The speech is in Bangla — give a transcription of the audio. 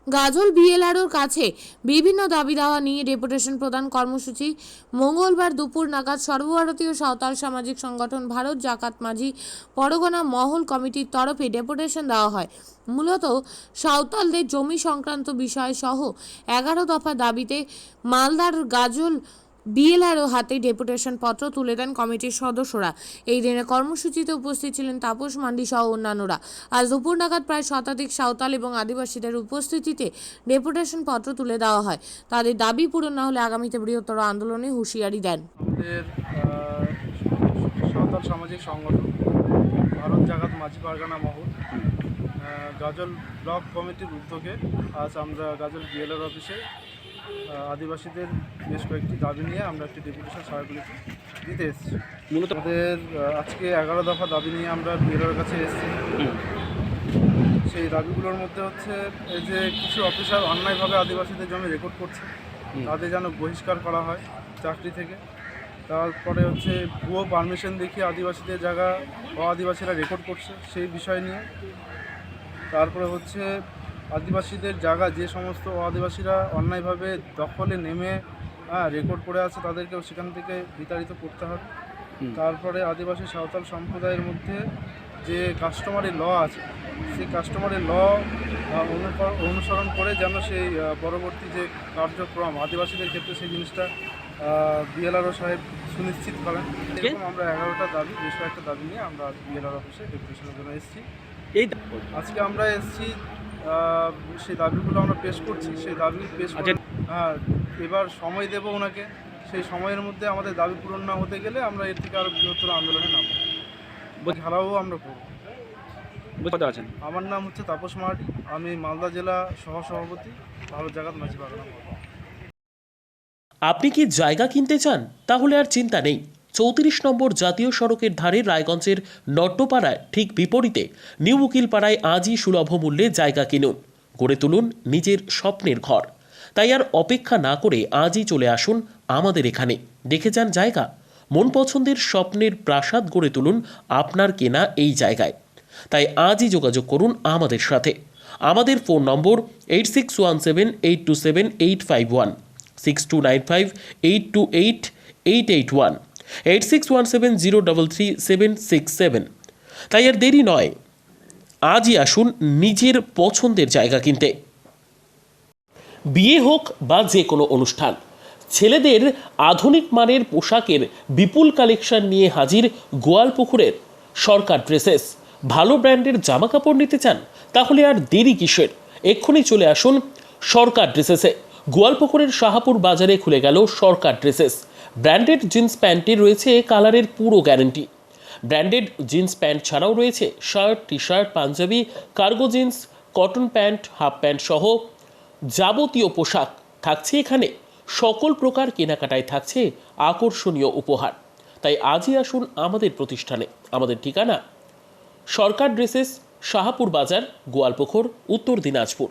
গাজল বিএলআরওর কাছে বিভিন্ন দাবি দাওয়া নিয়ে ডেপুটেশন প্রদান কর্মসূচি মঙ্গলবার দুপুর নাগাদ সর্বভারতীয় সাঁওতাল সামাজিক সংগঠন ভারত জাকাত মাঝি পরগনা মহল কমিটির তরফে ডেপুটেশন দেওয়া হয়। মূলত সাঁওতালদের জমি সংক্রান্ত বিষয় সহ 11 দফা দাবিতে মালদার গাজল বিএলআরও হাতে ডেপুটেশন পত্র তুলে দেন কমিটির সদস্যরা। এই দিনের কর্মসূচিতে উপস্থিত ছিলেন তাপস মান্ডি সহ অন্যান্যরা। আজ দুপুর নাগাদ প্রায় শতাধিক সাঁওতাল এবং আদিবাসীদের উপস্থিতিতে ডেপুটেশন পত্র তুলে দেওয়া হয়। তাদের দাবি পূরণ না হলে আগামীতে বৃহত্তর আন্দোলনে হুঁশিয়ারি দেন। আমাদের সাঁওতাল সামাজিক সংগঠন ভারত জাকাত মাঝি পারগানা মহল গাজল ব্লক কমিটির উদ্যোগে আজ আমরা গাজল বিএলআর অফিসে আদিবাসীদের বেশ কয়েকটি দাবি নিয়ে আমরা একটি ডেপুটেশন সভাগুলিতে দিতে এসেছি। মূলত আমাদের আজকে 11 দফা দাবি নিয়ে আমরা বিএলআর কাছে এসেছি। সেই দাবিগুলোর মধ্যে হচ্ছে এই যে কিছু অফিসার অন্যায়ভাবে আদিবাসীদের জমি রেকর্ড করছে, তাদের যেন বহিষ্কার করা হয় চাকরি থেকে। তারপরে হচ্ছে ভুয়ো পারমিশন দেখিয়ে আদিবাসীদের জায়গা আদিবাসীরা রেকর্ড করছে সেই বিষয় নিয়ে। তারপরে হচ্ছে আদিবাসীদের জায়গা যে সমস্ত আদিবাসীরা অন্যায়ভাবে দখলে নেমে রেকর্ড করে আছে তাদেরকেও সেখান থেকে বিতাড়িত করতে হবে। তারপরে আদিবাসী সাঁওতাল সম্প্রদায়ের মধ্যে যে কাস্টমারি ল আছে সেই কাস্টমারি ল অনুসরণ করে যেন সেই পরবর্তী যে কার্যক্রম আদিবাসীদের ক্ষেত্রে সেই জিনিসটা বিএলআরও সাহেব সুনিশ্চিত করেন। এরকম আমরা 11টা দাবি বেশ কয়েকটা দাবি নিয়ে আমরা বিএলআর অফিসে ডেপুটেশনের জন্য এসেছি। আজকে আমরা এসেছি, সেই দাবিগুলো আমরা পেশ করছি। সেই দাবি পেশ এবার সময় দেব ওনাকে। সেই সময়ের মধ্যে আমাদের দাবি পূরণ না হতে গেলে আমরা এর থেকে আরও বৃহত্তর আন্দোলনে নামব, খেলাও আমরা করব। আছেন? আমার নাম হচ্ছে তাপস মান্ডি, আমি মালদা জেলা সহসভাপতি ভারত জাকাত মাঝি পারগানা মহল। আপনি কি জায়গা কিনতে চান? তাহলে আর চিন্তা নেই। 34 নম্বর জাতীয় সড়কের ধারে রায়গঞ্জের নট্টপাড়ায় ঠিক বিপরীতে নিউ উকিলপাড়ায় আজই সুলভ মূল্যে জায়গা কিনুন, গড়ে তুলুন নিজের স্বপ্নের ঘর। তাই আর অপেক্ষা না করে আজই চলে আসুন আমাদের এখানে, দেখে যান জায়গা। মন পছন্দের স্বপ্নের প্রাসাদ গড়ে তুলুন আপনার কেনা এই জায়গায়। তাই আজই যোগাযোগ করুন আমাদের সাথে। আমাদের ফোন নম্বর 8617827851, 6295828881, 8617033767। তাই আর দেরি নয়, আজই আসুন নিজের পছন্দের জায়গা কিনতে। বিয়ে হোক বা যে কোনো অনুষ্ঠান, ছেলেদের আধুনিক মানের পোশাকের বিপুল কালেকশন নিয়ে হাজির গোয়ালপুকুরের সরকার ড্রেসেস। ভালো ব্র্যান্ডের জামা কাপড় নিতে চান? তাহলে আর দেরি কিসের? এক্ষুনি চলে আসুন সরকার ড্রেসেসে। গোয়ালপুকুরের শাহাপুর বাজারে খুলে গেল সরকার ড্রেসেস। ব্র্যান্ডেড জিন্স প্যান্টে রয়েছে কালারের পুরো গ্যারেন্টি। ব্র্যান্ডেড জিন্স প্যান্ট ছাড়াও রয়েছে shirt, T shirt, panjabi, cargo jeans, cotton pant, half pant সহ যাবতীয় পোশাক থাকছে এখানে। সকল প্রকার কেনাকাটায় থাকছে আকর্ষণীয় উপহার। তাই আজই আসুন আমাদের প্রতিষ্ঠানে। আমাদের ঠিকানা সরকার ড্রেসেস, শাহাপুর বাজার, গোয়ালপুকুর, উত্তর দিনাজপুর।